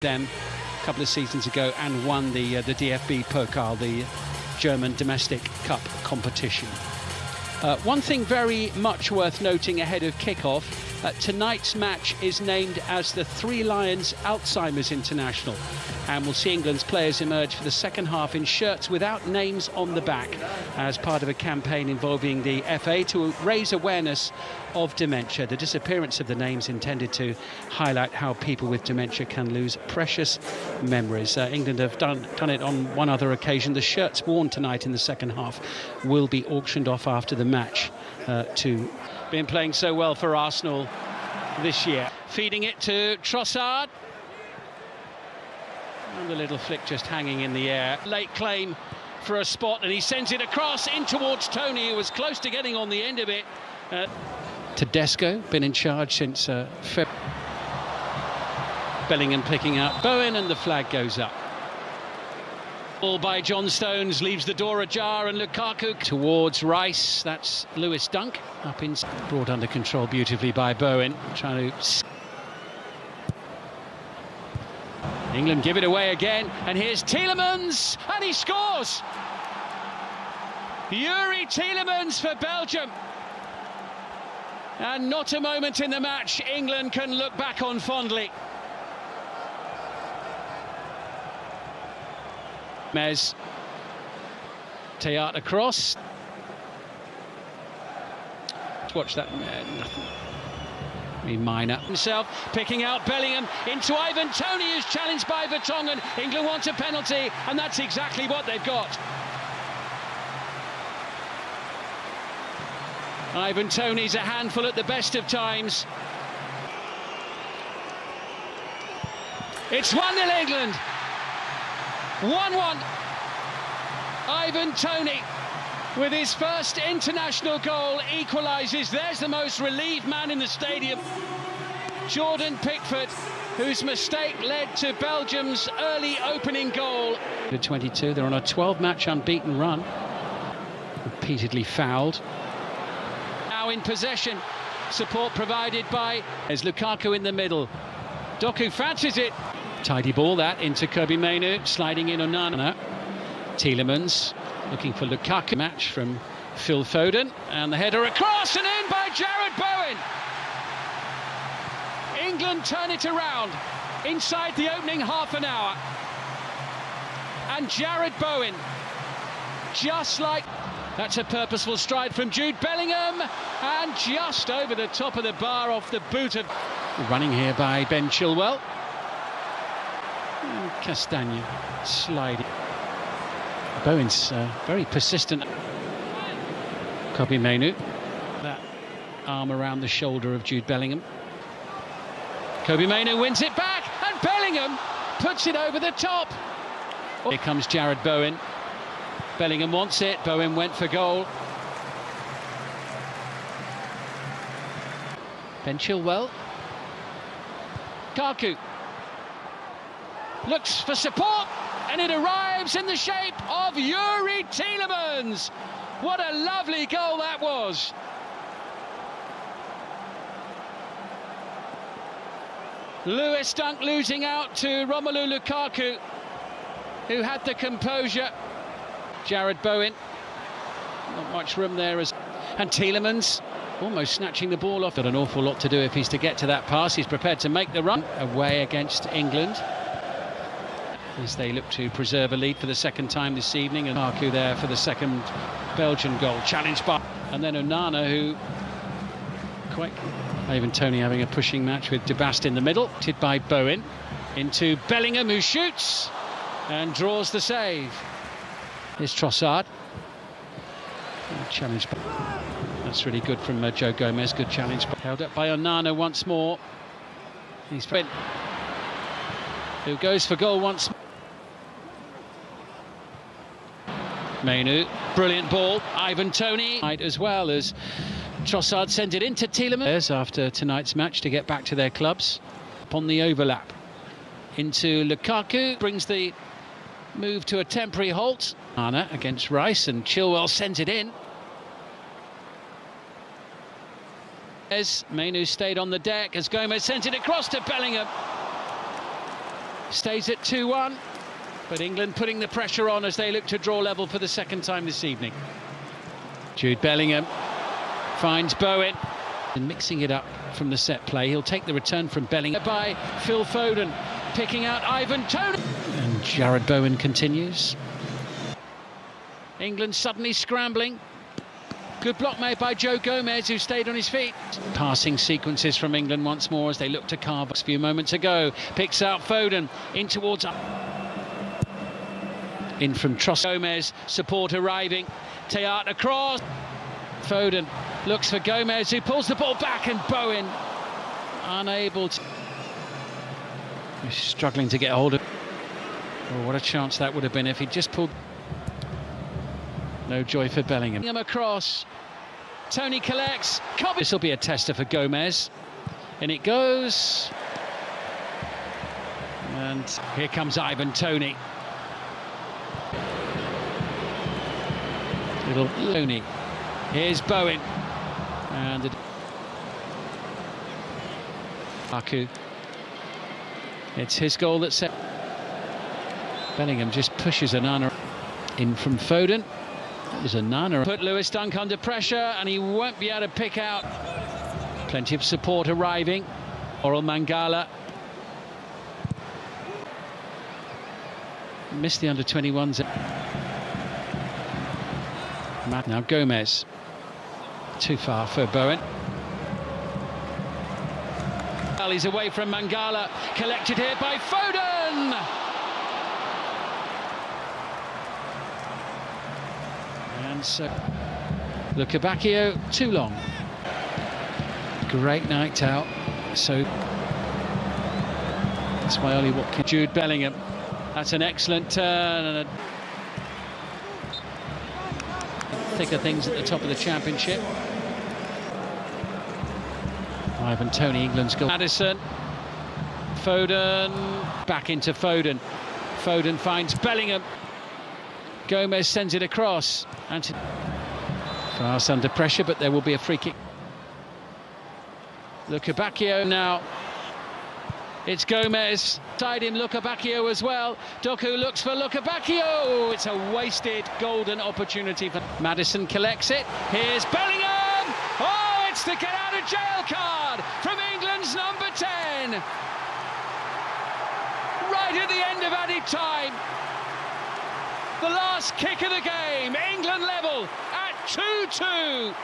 them a couple of seasons ago and won the DFB Pokal, the German domestic cup competition. One thing very much worth noting ahead of kick-off, tonight's match is named as the Three Lions Alzheimer's International, and we'll see England's players emerge for the second half in shirts without names on the back as part of a campaign involving the FA to raise awareness of dementia. The disappearance of the names intended to highlight how people with dementia can lose precious memories. England have done it on one other occasion. The shirts worn tonight in the second half will be auctioned off after the match to been playing so well for Arsenal this year. Feeding it to Trossard. And the little flick just hanging in the air. Late claim for a spot, and he sends it across in towards Tony, who was close to getting on the end of it. Tedesco, been in charge since February. Bellingham picking out Bowen, and the flag goes up. Ball by John Stones leaves the door ajar, and Lukaku towards Rice. That's Lewis Dunk up in, brought under control beautifully by Bowen, trying to. England give it away again, and here's Tielemans, and he scores. Yuri Tielemans for Belgium, and not a moment in the match England can look back on fondly. Mez, Teyat across. Watch that, nothing. Minor himself, picking out Bellingham into Ivan Toney, who's challenged by Vertonghen. England want a penalty, and that's exactly what they've got. Ivan Toney's a handful at the best of times. It's 1-0 England. 1-1. Ivan Toney, with his first international goal, equalises. There's the most relieved man in the stadium, Jordan Pickford, whose mistake led to Belgium's early opening goal. 22, they're on a 12-match unbeaten run. Repeatedly fouled. Now in possession, support provided by... There's Lukaku in the middle. Doku fancies it. Tidy ball that into Kobbie Mainoo, sliding in Onana. Tielemans looking for Lukaku. Match from Phil Foden, and the header across and in by Jarrod Bowen. England turn it around inside the opening half an hour, and Jarrod Bowen, just like... That's a purposeful stride from Jude Bellingham, and just over the top of the bar off the boot of... Running here by Ben Chilwell. And Castagna sliding. Bowen's very persistent. Kobbie Mainoo. That arm around the shoulder of Jude Bellingham. Kobbie Mainoo wins it back, and Bellingham puts it over the top. Here comes Jarrod Bowen. Bellingham wants it. Bowen went for goal. Ben Chilwell. Lukaku looks for support, and it arrives in the shape of Yuri Tielemans. What a lovely goal that was. Lewis Dunk losing out to Romelu Lukaku, who had the composure. Jarrod Bowen, not much room there, and Tielemans almost snatching the ball off. Got an awful lot to do if he's to get to that pass. He's prepared to make the run away against England as they look to preserve a lead for the second time this evening. And Lukaku there for the second Belgian goal, challenged by... And then Onana, who quite... Ivan Toney having a pushing match with De Bast in the middle. Hit by Bowen into Bellingham, who shoots and draws the save. Here's Trossard. Challenged by... That's really good from Joe Gomez. Good challenge. Held up by Onana once more. He's who goes for goal once more. Mainoo, brilliant ball. Ivan Toney as well as Trossard sends it into Tielemans after tonight's match to get back to their clubs. Upon the overlap into Lukaku, brings the move to a temporary halt. Anna against Rice, and Chilwell sends it in. Mainoo stayed on the deck as Gomez sends it across to Bellingham. Stays at 2-1, but England putting the pressure on as they look to draw level for the second time this evening. Jude Bellingham finds Bowen and mixing it up from the set play. He'll take the return from Bellingham by Phil Foden, picking out Ivan Toney, and Jared Bowen continues. England suddenly scrambling. Good block made by Joe Gomez, who stayed on his feet. Passing sequences from England once more as they look to carve a few moments ago. Picks out Foden in towards in from Tross. Gomez, support arriving. Teat across. Foden looks for Gomez, who pulls the ball back, and Bowen unable to. He's struggling to get hold of. Oh, what a chance that would have been if he'd just pulled. No joy for Bellingham. Across. Toney collects. This will be a tester for Gomez. And it goes. And here comes Ivan Toney. Little Toney. Here's Bowen. And Aku. It's his goal that set. Bellingham just pushes Anana in from Foden. That was Anana. Put Lewis Dunk under pressure, and he won't be able to pick out. Plenty of support arriving. Oral Mangala. Missed the under-21s. Now Gomez. Too far for Bowen. He's away from Mangala. Collected here by Foden. And so Lukebakio, too long. Great night out. So that's why only what Jude Bellingham. That's an excellent turn and thicker things at the top of the championship. Ivan Toney, England's goal. Maddison, Foden, back into Foden. Foden finds Bellingham. Gomez sends it across. Fast under pressure, but there will be a free kick. Lukebakio now. It's Gomez. Side him, Lukebakio as well. Doku looks for Lukebakio. It's a wasted golden opportunity for Maddison. Collects it. Here's Bellingham. Oh, it's the get out of jail card from England's number 10. Right at the end of added time. The last kick of the game, England level at 2-2.